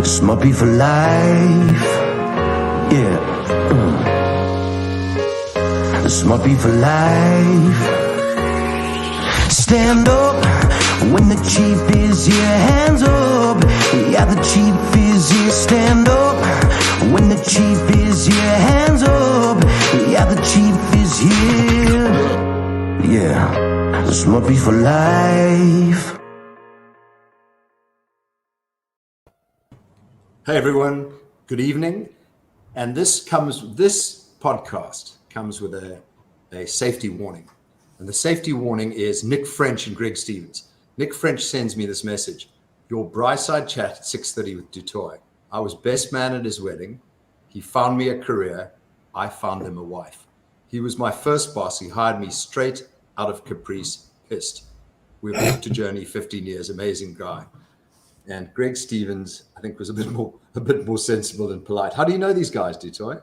This might be for life. Yeah. This might be for life. Stand up when the chief is here. Hands up. Yeah, the chief is here. Stand up when the chief is here. Hands up. Yeah, the chief is here. Yeah, this might be for life. Hey everyone, good evening. And this podcast comes with a safety warning. And the safety warning is Nick French and Greg Stevens. Nick French sends me this message. Your Braai-side chat at 6:30 with Toit. I was best man at his wedding. He found me a career. I found him a wife. He was my first boss. He hired me straight out of Caprice, pissed. We've walked a journey 15 years, amazing guy. And Greg Stevens, I think, was a bit more sensible and polite. How do you know these guys, Toit?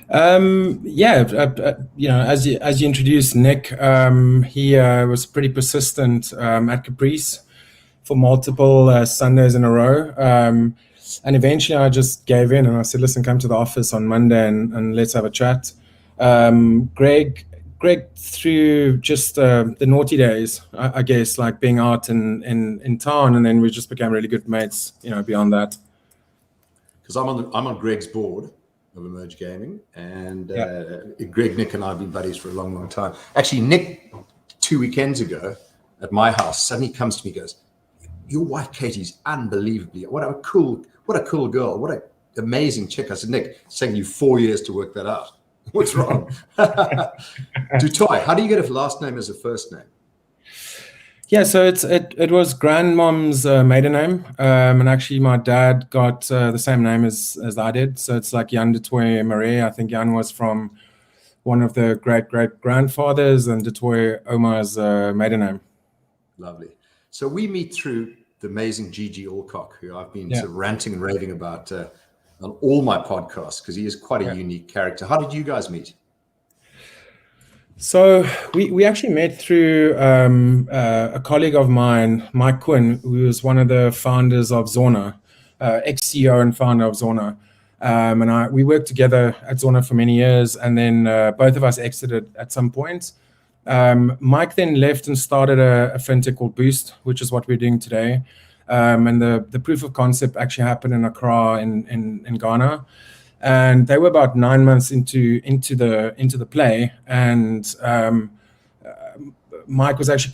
As you introduced Nick, he was pretty persistent at Caprice for multiple Sundays in a row. And eventually I just gave in and I said, listen, come to the office on Monday and let's have a chat. Greg, through just the naughty days, I guess, like being out in town, and then we just became really good mates, beyond that. Because I'm on Greg's board of Emerge Gaming, and Greg, Nick, and I have been buddies for a long, long time. Actually, Nick, 2 weekends ago at my house, suddenly comes to me and goes, your wife Katie's unbelievably, what a cool girl, what an amazing chick. I said, Nick, it's taken you 4 years to work that out. What's wrong? Toit, how do you get a last name as a first name? Yeah, so it was grandmom's maiden name, and actually my dad got the same name as I did. So it's like Jan de Toit Marais. I think Jan was from one of the great grandfathers, and de Toit Oma's maiden name. Lovely. So we meet through the amazing Gigi Alcock, who I've been sort of ranting and raving about on all my podcasts, because he is quite a unique character. How did you guys meet? So we actually met through a colleague of mine, Mike Quinn, who was one of the founders of Zoona, ex-CEO and founder of Zoona. And we worked together at Zoona for many years, and then both of us exited at some point. Mike then left and started a fintech called Boost, which is what we're doing today. And the proof of concept actually happened in Accra in Ghana, and they were about 9 months into the play, and Mike was actually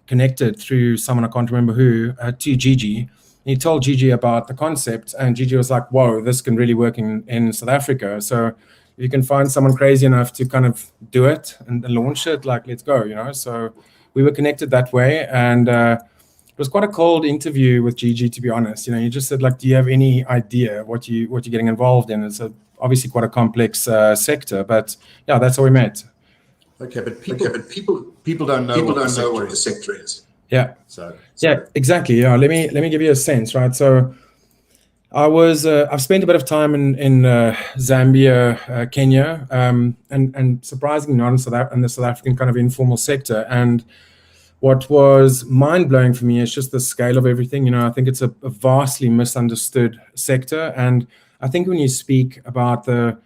connected through someone, I can't remember who, to Gigi. He told Gigi about the concept, and Gigi was like, whoa, this can really work in South Africa. So if you can find someone crazy enough to kind of do it and launch it, like, let's go, So we were connected that way, and it was quite a cold interview with Gigi, to be honest. You just said, like, do you have any idea what you're getting involved in? It's obviously quite a complex sector, but yeah, that's how we met. Okay, but people don't know what the sector is. Yeah. So yeah, exactly. Yeah, let me give you a sense, right? So I've spent a bit of time in Zambia, Kenya, and surprisingly not in the South African kind of informal sector. And what was mind-blowing for me is just the scale of everything. I think it's a vastly misunderstood sector. And I think when you speak about the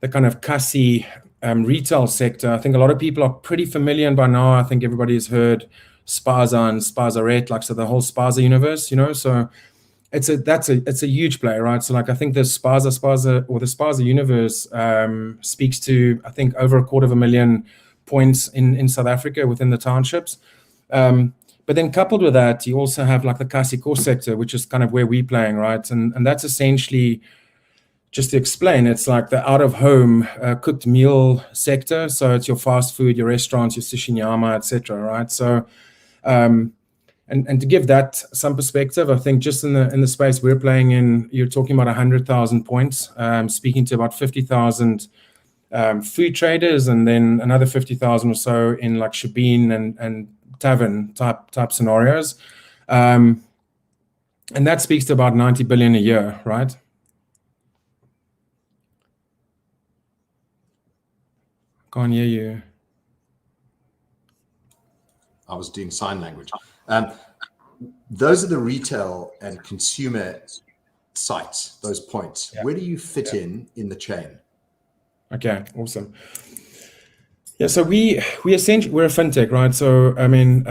kind of kasi retail sector, I think a lot of people are pretty familiar. And by now, I think everybody has heard Spaza and Spazarette, like, so the whole Spaza universe, So it's a huge play, right? So, like, I think the Spaza or the Spaza universe speaks to, I think, over 250,000 points in South Africa within the townships. But then coupled with that, you also have like the kasi core sector, which is kind of where we're playing, right? And that's essentially, just to explain, it's like the out-of-home cooked meal sector. So it's your fast food, your restaurants, your sushi nyama, etc., right? So and to give that some perspective, I think just in the space we're playing in, you're talking about 100,000 points, speaking to about 50,000 food traders, and then another 50,000 or so in like shebeen and tavern type scenarios. And that speaks to about 90 billion a year, right? Can't hear you. I was doing sign language. those are the retail and consumer sites, those points. Where do you fit in the chain? Okay, awesome. Yeah, so we essentially, we're a fintech, right? So I mean,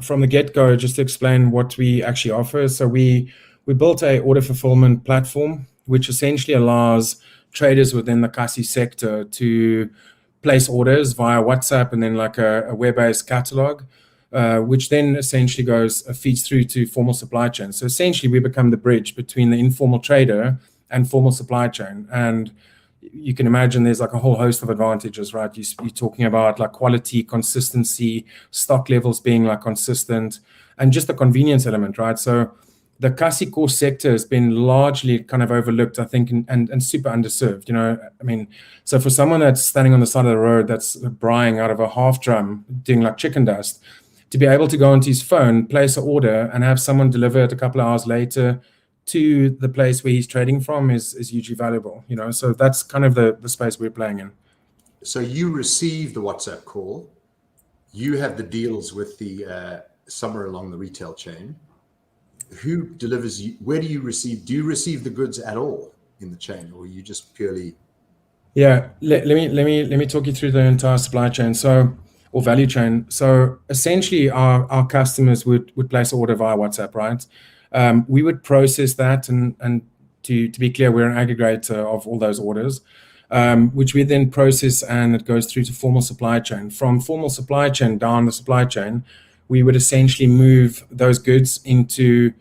from the get-go, just to explain what we actually offer. So we built a order fulfillment platform, which essentially allows traders within the kasi sector to place orders via WhatsApp and then like a web-based catalog, which then essentially feeds through to formal supply chain. So essentially, we become the bridge between the informal trader and formal supply chain. And you can imagine there's like a whole host of advantages, right? You're talking about like quality, consistency, stock levels being like consistent, and just the convenience element, right? So the kasi core sector has been largely kind of overlooked, I think, and super underserved. You know, I mean, so for someone that's standing on the side of the road that's braaiing out of a half drum, doing like chicken dust, to be able to go onto his phone, place an order, and have someone deliver it a couple of hours later to the place where he's trading from is hugely valuable, you know. So that's kind of the space we're playing in. So you receive the WhatsApp call, you have the deals with the somewhere along the retail chain. Who delivers you? Where do you receive? Do you receive the goods at all in the chain, or are you just purely? Yeah, let me talk you through the entire supply chain. So, or value chain. So essentially, our customers would place an order via WhatsApp, right? We would process that, and to be clear, we're an aggregator of all those orders, which we then process, and it goes through to formal supply chain. From formal supply chain down the supply chain, we would essentially move those goods into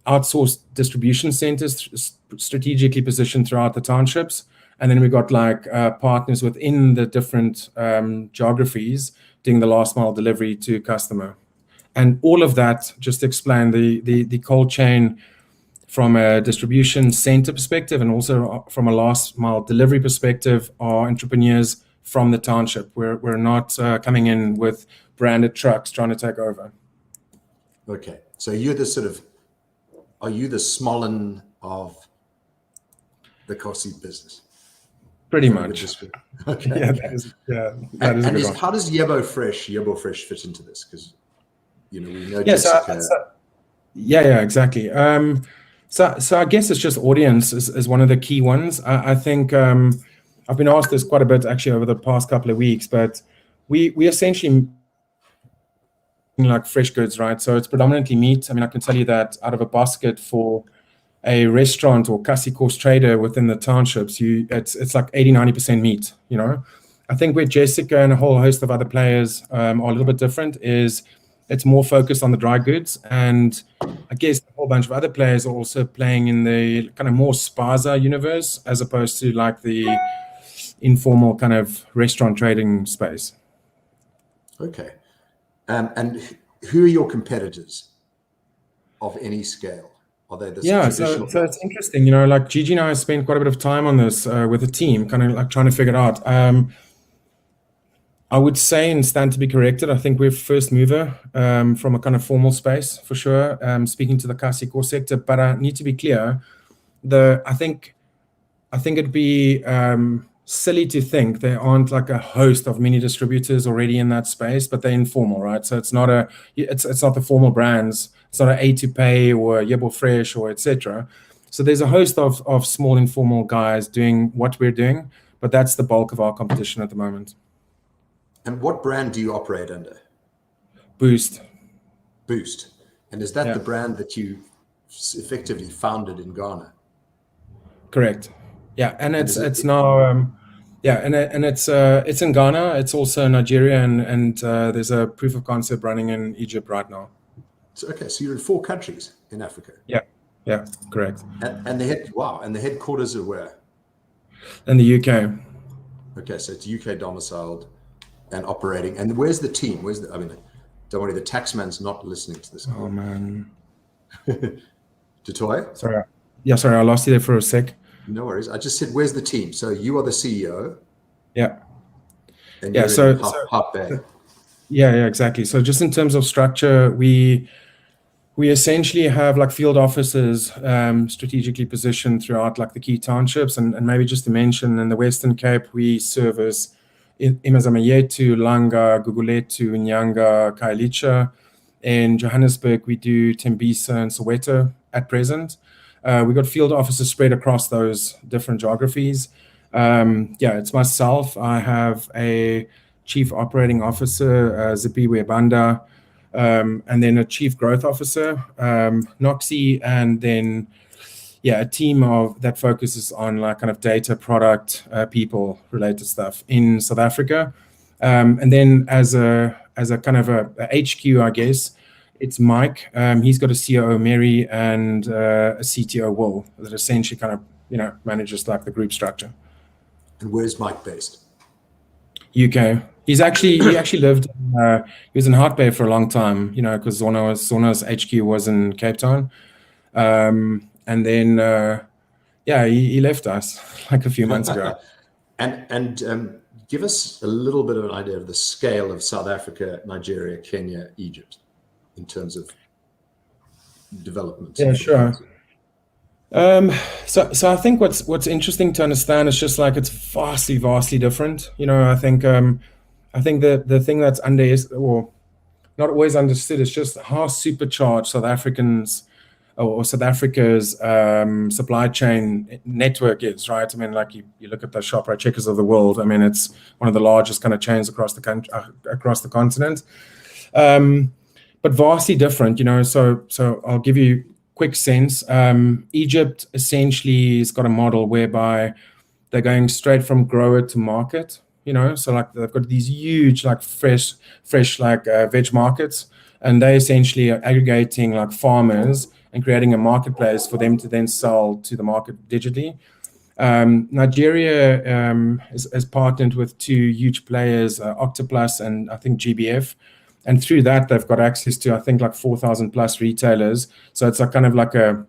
outsourced distribution centers strategically positioned throughout the townships. And then we got like partners within the different geographies doing the last mile delivery to customer. And all of that, just to explain the cold chain from a distribution center perspective and also from a last mile delivery perspective, are entrepreneurs from the township. We're not coming in with branded trucks trying to take over. Okay, so you're the sort of, are you the Smollen of the Kosi business? Pretty much. Okay. Yeah, that is a good one. How does Yebo Fresh fit into this? Because you know, we know Yeah, Jessica. Yeah, exactly. So I guess it's just audience is one of the key ones. I think I've been asked this quite a bit actually over the past couple of weeks, but we essentially like fresh goods, right? So it's predominantly meat. I mean, I can tell you that out of a basket for a restaurant or kasi course trader within the townships, it's like 80-90% meat, you know. I think where Jessica and a whole host of other players are a little bit different is it's more focused on the dry goods, and I guess a whole bunch of other players are also playing in the kind of more spaza universe as opposed to like the informal kind of restaurant trading space. Okay. And who are your competitors of any scale? Are they the traditional? So it's interesting, you know, like Gigi and I spent quite a bit of time on this with the team, kind of like trying to figure it out. I would say, and stand to be corrected, I think we're first mover from a kind of formal space for sure, speaking to the kasi core sector. But I need to be clear, I think it'd be silly to think there aren't like a host of mini distributors already in that space, but they're informal, right? So it's not the formal brands. It's not an A2Pay or Yebo Fresh or etc. So there's a host of small informal guys doing what we're doing, but that's the bulk of our competition at the moment. And what brand do you operate under? Boost. And is that the brand that you effectively founded in Ghana? Correct. Yeah, and it's now it's in Ghana. It's also Nigeria, and there's a proof of concept running in Egypt right now. So, okay, so you're in 4 countries in Africa. Yeah, correct. And the headquarters are where? In the UK. Okay, so it's UK domiciled and operating. And where's the team? Don't worry, the taxman's not listening to this call. Oh man. Toit? Sorry, I lost you there for a sec. No worries. I just said, where's the team? So you are the CEO. Yeah. And you're in Hop Bay. Yeah, exactly. So just in terms of structure, we essentially have like field offices strategically positioned throughout like the key townships, and maybe just to mention, in the Western Cape, we service Imazamayetu, Langa, Guguletu, Nyanga, Kailicha. In Johannesburg, we do Tembisa and Soweto at present. We've got field offices spread across those different geographies. It's myself. I have a chief operating officer, Zipiwe Banda, and then a chief growth officer, Noxie, and then a team that focuses on like kind of data, product, people related stuff in South Africa. And then as a kind of a HQ, I guess, it's Mike. He's got a COO, Mary, and a CTO, Will, that essentially kind of manages like the group structure. And where's Mike based? UK. He actually lived. He was in Hart Bay for a long time, because Zoona's HQ was in Cape Town, and then he left us like a few months ago. and give us a little bit of an idea of the scale of South Africa, Nigeria, Kenya, Egypt, in terms of development. Yeah, sure. So I think what's interesting to understand is just like it's vastly different. I think the thing that's not always understood is just how supercharged South Africans or South Africa's supply chain network is, right? I mean, like you look at the Shoprite Checkers of the world. I mean, it's one of the largest kind of chains across the country, across the continent, but vastly different. So I'll give you quick sense. Egypt essentially has got a model whereby they're going straight from grower to market. So like they've got these huge like fresh like veg markets, and they essentially are aggregating like farmers and creating a marketplace for them to then sell to the market digitally. Nigeria has partnered with two huge players, Octopus and I think GBF. And through that, they've got access to, I think, like 4,000 plus retailers. So it's a kind of like a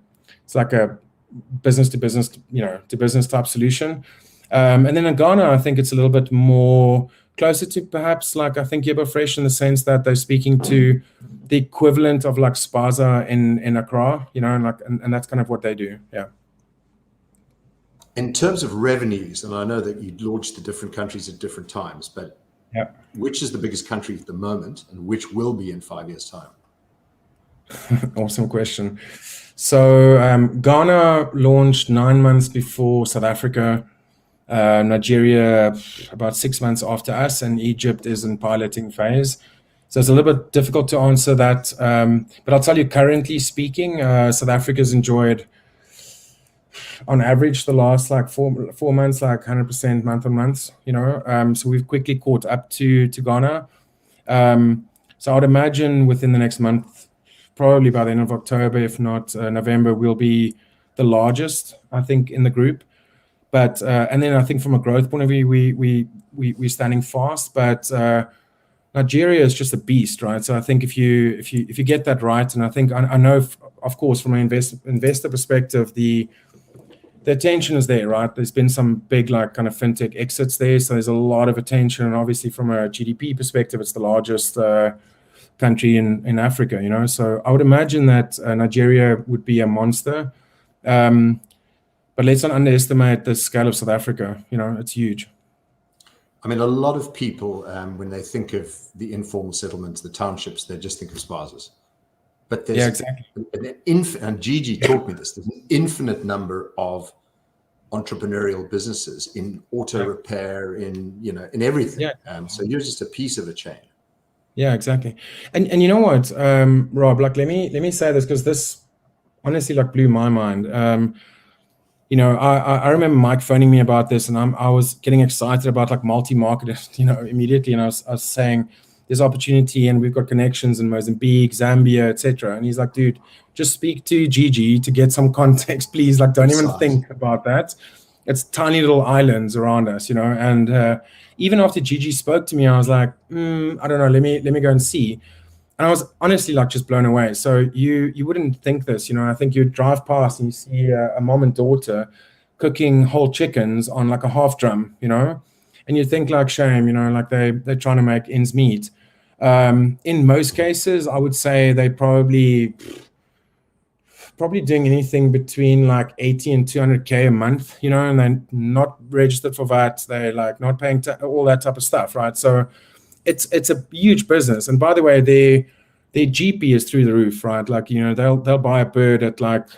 business to business, to business type solution. And then in Ghana, I think it's a little bit more closer to perhaps like, I think Yebo Fresh in the sense that they're speaking to the equivalent of like Spaza in Accra, and that's kind of what they do. Yeah. In terms of revenues, and I know that you launched the different countries at different times, but which is the biggest country at the moment and which will be in 5 years' time? Awesome question. So Ghana launched 9 months before South Africa, Nigeria about 6 months after us, and Egypt is in piloting phase. So it's a little bit difficult to answer that. But I'll tell you, currently speaking, South Africa's enjoyed, on average, the last like four months, like 100% month on month, so we've quickly caught up to Ghana. So I'd imagine within the next month, probably by the end of October, if not November, we'll be the largest, I think, in the group. But and then I think from a growth point of view, we're standing fast. But Nigeria is just a beast, right? So I think if you get that right, and I think I know, of course, from an investor perspective, the attention is there, right? There's been some big like kind of fintech exits there, so there's a lot of attention. And obviously, from a GDP perspective, it's the largest country in Africa, So I would imagine that Nigeria would be a monster. But let's not underestimate the scale of South Africa. It's huge. I mean, a lot of people, when they think of the informal settlements, the townships, they just think of spazas. But there's and Gigi taught me this, there's an infinite number of entrepreneurial businesses in auto repair, in everything. Yeah. So you're just a piece of a chain. Yeah, exactly. And you know what, Rob, like let me say this, because this honestly like blew my mind. I remember Mike phoning me about this, and I was getting excited about like Multimarketers, immediately. And I was saying there's opportunity, and we've got connections in Mozambique, Zambia, etc. And he's like, dude, just speak to Gigi to get some context, please. Like, don't even think about that. It's tiny little islands around us, And even after Gigi spoke to me, I was like, I don't know, let me go and see. And I was honestly like just blown away. So you wouldn't think this, I think you'd drive past and you see a mom and daughter cooking whole chickens on like a half drum, and you think like shame, like they're trying to make ends meet. In most cases, I would say they probably doing anything between like 80 and 200K a month, and they're not registered for VAT. They're like not paying all that type of stuff, right? So it's a huge business. And by the way, their GP is through the roof, right? Like, they'll buy a bird at like,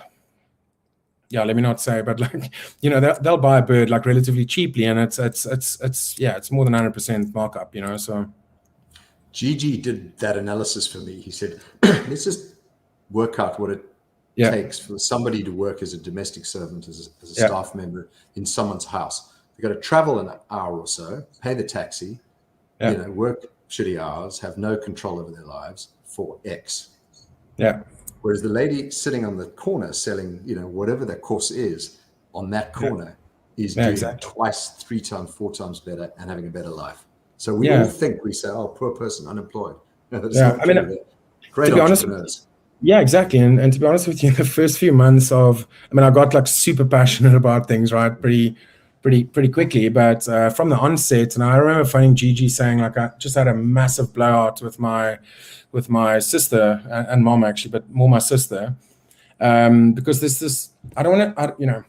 yeah, let me not say, but like, they'll buy a bird like relatively cheaply, and it's more than 100% markup, so. Gigi did that analysis for me. He said, let's just work out what it takes for somebody to work as a domestic servant, as a staff member in someone's house. They've got to travel an hour or so, pay the taxi, work shitty hours, have no control over their lives for X. Yeah. Whereas the lady sitting on the corner selling, whatever their course is on that corner is doing twice, 3 times, 4 times better and having a better life. So we all think, we say, oh, poor person, unemployed. Great entrepreneurs. Yeah, exactly. And to be honest with you, the first few months I got like super passionate about things, right? Pretty quickly. But from the onset, and I remember finding Gigi saying, like, I just had a massive blowout with my sister and mom, actually, but more my sister. Because there's this, I don't want to,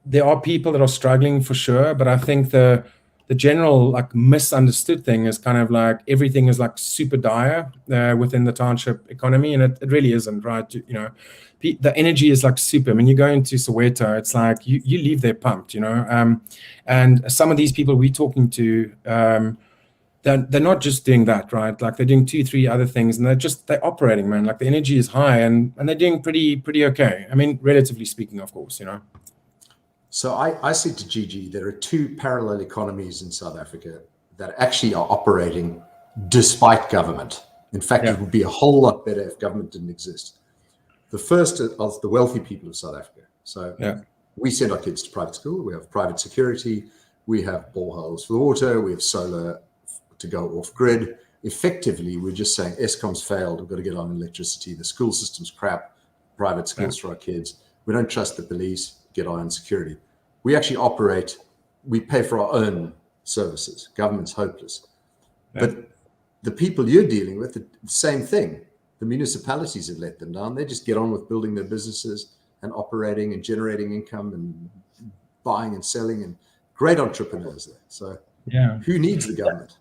there are people that are struggling for sure, but I think the general like misunderstood thing is kind of like everything is like super dire within the township economy, and it really isn't, right? The energy is like super. I mean, you go into Soweto, it's like you leave there pumped, and some of these people we're talking to, they're not just doing that, right? Like they're doing 2-3 other things, and they're operating, man. Like the energy is high, and they're doing pretty okay. I mean, relatively speaking, of course, So I said to Gigi, there are 2 parallel economies in South Africa that actually are operating despite government. In fact, it would be a whole lot better if government didn't exist. The first are the wealthy people of South Africa. So we send our kids to private school. We have private security. We have boreholes for water. We have solar to go off grid. Effectively, we're just saying Eskom's failed. We've got to get on electricity. The school system's crap. Private schools for our kids. We don't trust the police. Get our own security. We actually operate, we pay for our own services. Government's hopeless. But the people you're dealing with, the same thing. The municipalities have let them down. They just get on with building their businesses and operating and generating income and buying and selling, and great entrepreneurs there. So who needs the government?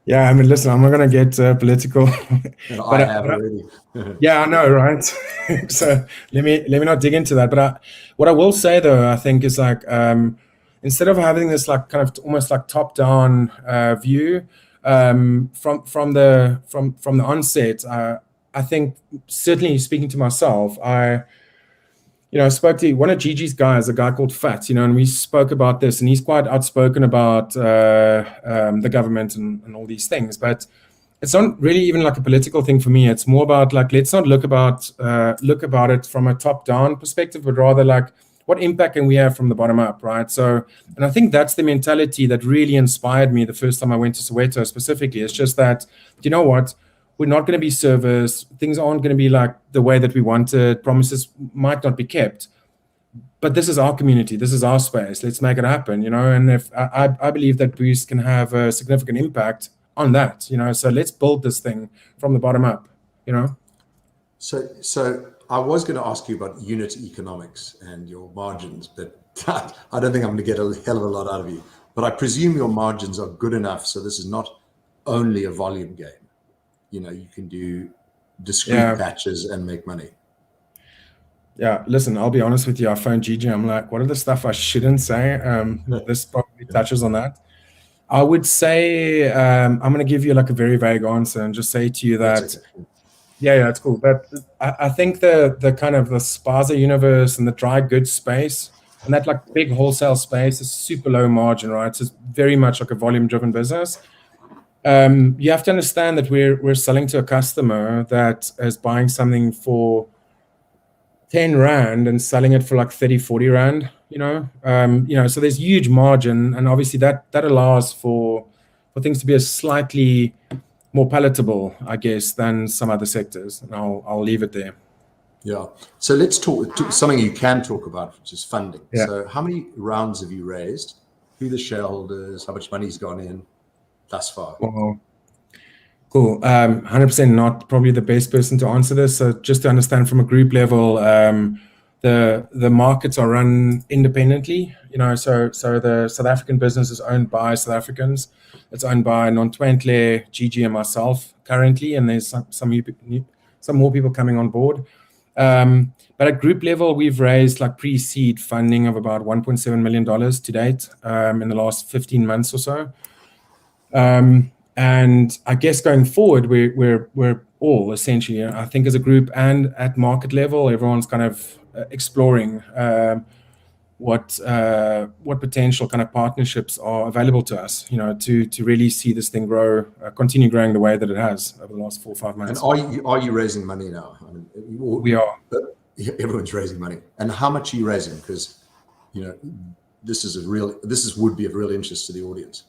Yeah, I mean, listen, I'm not going to get political. I have already. Yeah, I know, right? So let me not dig into that. But what I will say, though, I think is like instead of having this like kind of almost like top-down view from the onset, I think certainly speaking to myself, I spoke to one of Gigi's guys, a guy called Fat, and we spoke about this, and he's quite outspoken about the government and all these things. But it's not really even like a political thing for me. It's more about like, let's not look about it from a top-down perspective, but rather like what impact can we have from the bottom up, right? So, and I think that's the mentality that really inspired me the first time I went to Soweto specifically. It's just that, you know what? We're not going to be serviced. Things aren't going to be like the way that we wanted. Promises might not be kept. But this is our community. This is our space. Let's make it happen, And if I believe that Boost can have a significant impact on that, So let's build this thing from the bottom up, So I was going to ask you about unit economics and your margins, but I don't think I'm going to get a hell of a lot out of you. But I presume your margins are good enough, so this is not only a volume game. You can do discrete batches and make money. Yeah, listen, I'll be honest with you. I phoned Gigi. I'm like, what are the stuff I shouldn't say? This probably touches on that. I would say I'm going to give you like a very vague answer and just say to you that, yeah, it's cool. But I think the kind of the spaza universe and the dry goods space and that like big wholesale space is super low margin, right? So it's very much like a volume driven business. You have to understand that we're selling to a customer that is buying something for 10 Rand and selling it for like 30-40 Rand, so there's huge margin, and obviously that allows for things to be a slightly more palatable, I guess, than some other sectors, and I'll leave it there. Yeah. So let's talk something you can talk about, which is funding. Yeah. So how many rounds have you raised? Who are the shareholders? How much money's gone in thus far? Well, cool. 100% not probably the best person to answer this. So just to understand from a group level, the markets are run independently. So the South African business is owned by South Africans. It's owned by Nontwentle, Gigi, and myself currently, and there's some more people coming on board. But at group level, we've raised like pre-seed funding of about $1.7 million to date in the last 15 months or so. And I guess going forward, we're all essentially, I think, as a group and at market level, everyone's kind of exploring what potential kind of partnerships are available to us, to really see this thing grow, continue growing the way that it has over the last 4 or 5 months. And are you raising money now? I mean, we are. Everyone's raising money. And how much are you raising? Because this would be of real interest to the audience.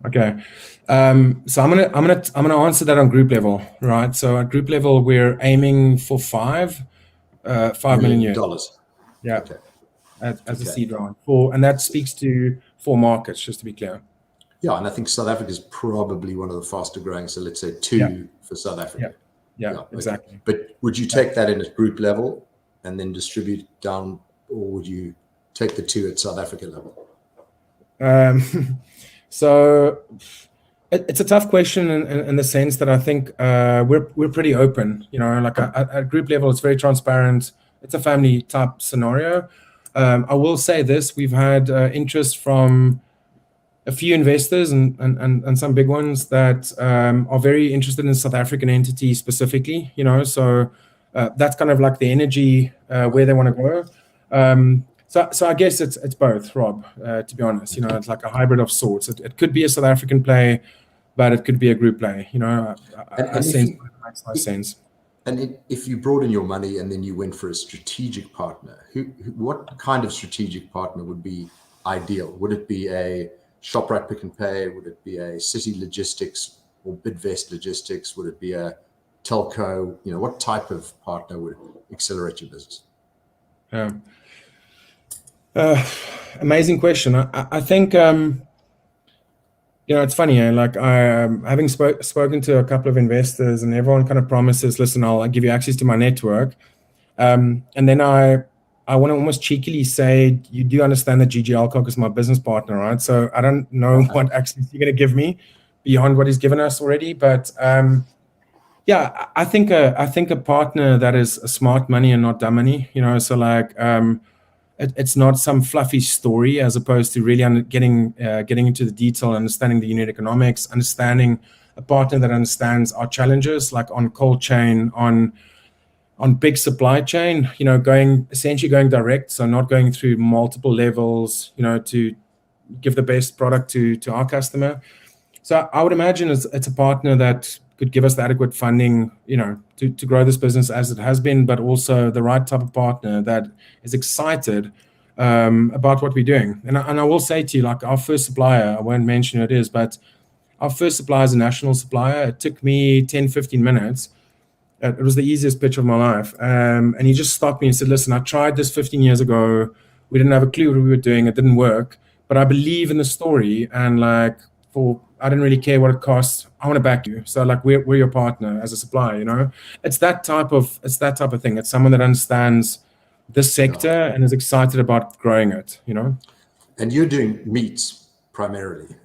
Okay, so I'm gonna answer that on group level, right? So at group level, we're aiming for $5 million. Yeah. Okay. As a seed round, and that speaks to 4 markets, just to be clear. Yeah, and I think South Africa is probably one of the faster growing. So let's say 2 for South Africa. Yeah, exactly. But would you take that in at group level and then distribute down, or would you take the 2 at South Africa level? So it's a tough question in the sense that I think we're pretty open. Like at group level, it's very transparent. It's a family type scenario. I will say this: we've had interest from a few investors and some big ones that are very interested in South African entities specifically. So that's kind of like the energy where they want to go. So I guess it's both, Rob. To be honest, it's like a hybrid of sorts. It could be a South African play, but it could be a group play. I sense it makes no sense. And if you brought in your money and then you went for a strategic partner, what kind of strategic partner would be ideal? Would it be a ShopRite Pick and Pay? Would it be a City Logistics or Bidvest Logistics? Would it be a telco? What type of partner would accelerate your business? Amazing question. I think it's funny. Like having spoken to a couple of investors, and everyone kind of promises, "Listen, I'll give you access to my network," and then I want to almost cheekily say, "You do understand that GG Alcock is my business partner, right? So I don't know what access you're going to give me beyond what he's given us already, but." I think a partner that is smart money and not dumb money. So like. It's not some fluffy story, as opposed to really getting into the detail, understanding the unit economics, understanding a partner that understands our challenges, like on cold chain, on big supply chain. Essentially going direct, so not going through multiple levels. To give the best product to our customer. So I would imagine it's a partner that could give us the adequate funding, to grow this business as it has been, but also the right type of partner that is excited about what we're doing. And I will say to you, like our first supplier, I won't mention who it is, but our first supplier is a national supplier. It took me 10, 15 minutes. It was the easiest pitch of my life. And he just stopped me and said, "Listen, I tried this 15 years ago. We didn't have a clue what we were doing. It didn't work, but I believe in the story, and I didn't really care what it costs. I want to back you. So like we're your partner as a supplier, It's that type of thing. It's someone that understands this sector and is excited about growing it, And you're doing meats primarily.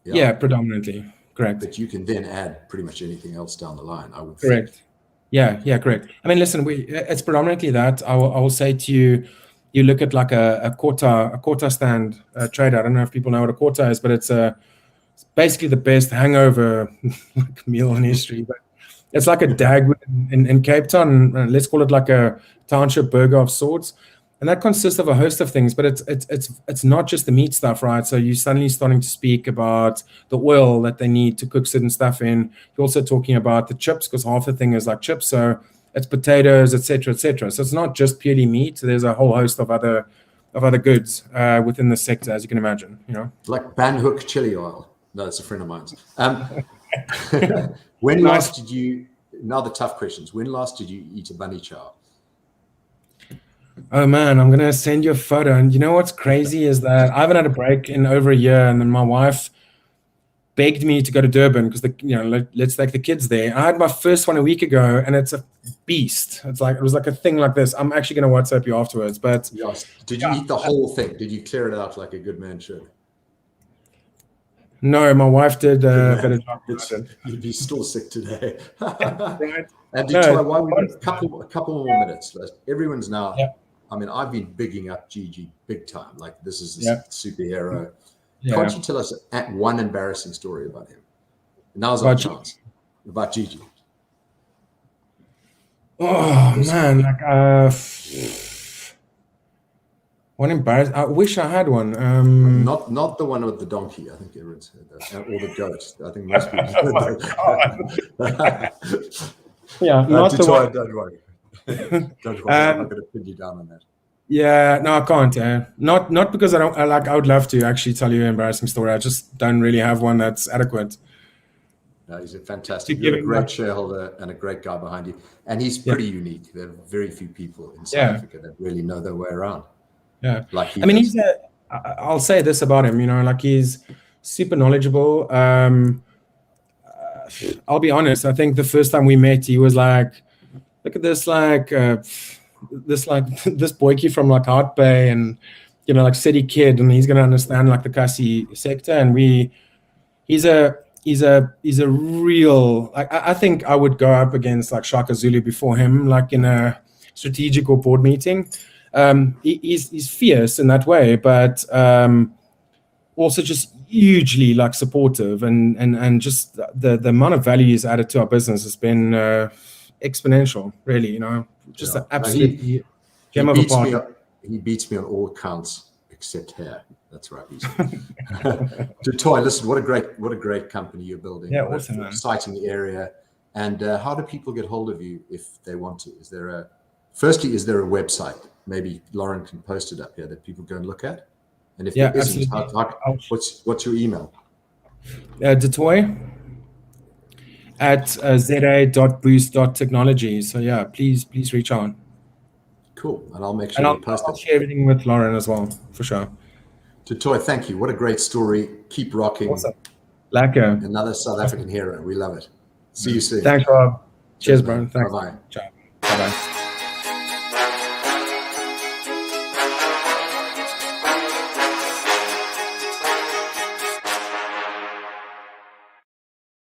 Yeah, predominantly. Correct. But you can then add pretty much anything else down the line, I would Correct. think. Yeah, correct. I mean, listen, it's predominantly that. I will say to you, you look at like a quarter stand trader. I don't know if people know what a quarter is, but it's basically the best hangover meal in history. But it's like a dag in Cape Town. Let's call it like a township burger of sorts, and that consists of a host of things. But it's not just the meat stuff, right? So you're suddenly starting to speak about the oil that they need to cook certain stuff in. You're also talking about the chips, because half the thing is like chips. So it's potatoes, etc., etc. So it's not just purely meat. There's a whole host of other goods within the sector, as you can imagine. Like Banhook chili oil. No, it's a friend of mine's. When last did you? Now the tough questions. When last did you eat a bunny chow? Oh man, I'm gonna send you a photo. And you know what's crazy is that I haven't had a break in over a year, and then my wife begged me to go to Durban because let's take the kids there. I had my first one a week ago, and it's a beast. It was like a thing like this. I'm actually going to WhatsApp you afterwards. But yes. Did you eat the whole thing? Did you clear it out like a good man should? no, my wife did a better job. You'd be still sick today. Right. And No, while we got a couple more minutes, everyone's now. Yeah. I mean, I've been bigging up Gigi big time. Like this is Yeah. superhero. Yeah. Can't you tell us one embarrassing story about him? Now's our About chance. About Gigi. Oh man, like one embarrassing. I wish I had one. Not the one with the donkey. I think everyone's heard that. Or the goat. I think most people heard that. Yeah, not the one. Don't worry. Don't worry. I'm not going to pin you down on that. Yeah, no, I can't. Not because I would love to actually tell you an embarrassing story. I just don't really have one that's adequate. No, he's a fantastic. You're a great shareholder and a great guy behind you. And he's pretty unique. There are very few people in South Africa that really know their way around. Yeah. Like he does. I'll say this about him, like he's super knowledgeable. I'll be honest. I think the first time we met, he was like, look at this, this boykie from like Hart Bay and, like city kid, and he's going to understand like the Kasi sector. And he's a real, I think I would go up against like Shaka Zulu before him, like in a strategic or board meeting. He's fierce in that way, but also just hugely like supportive and just the amount of value he's added to our business has been exponential, really, just an absolute gem of a partner. He beats me on all counts except hair. That's right. To Toy, listen, what a great company you're building. Yeah, awesome, man. Exciting area. And how do people get hold of you if they want to? Is there a website? Maybe Lauren can post it up here that people go and look at. And if there isn't, what's your email? detoy@za.boost.technology. So yeah, please reach out. Cool. And I'll make sure I'll share everything with Lauren as well, for sure. Toy, thank you. What a great story. Keep rocking. Awesome. Lekker. Another South African hero. We love it. See you soon. Thanks, Rob. Cheers, bro. Thanks. Bye-bye. Ciao. Bye-bye.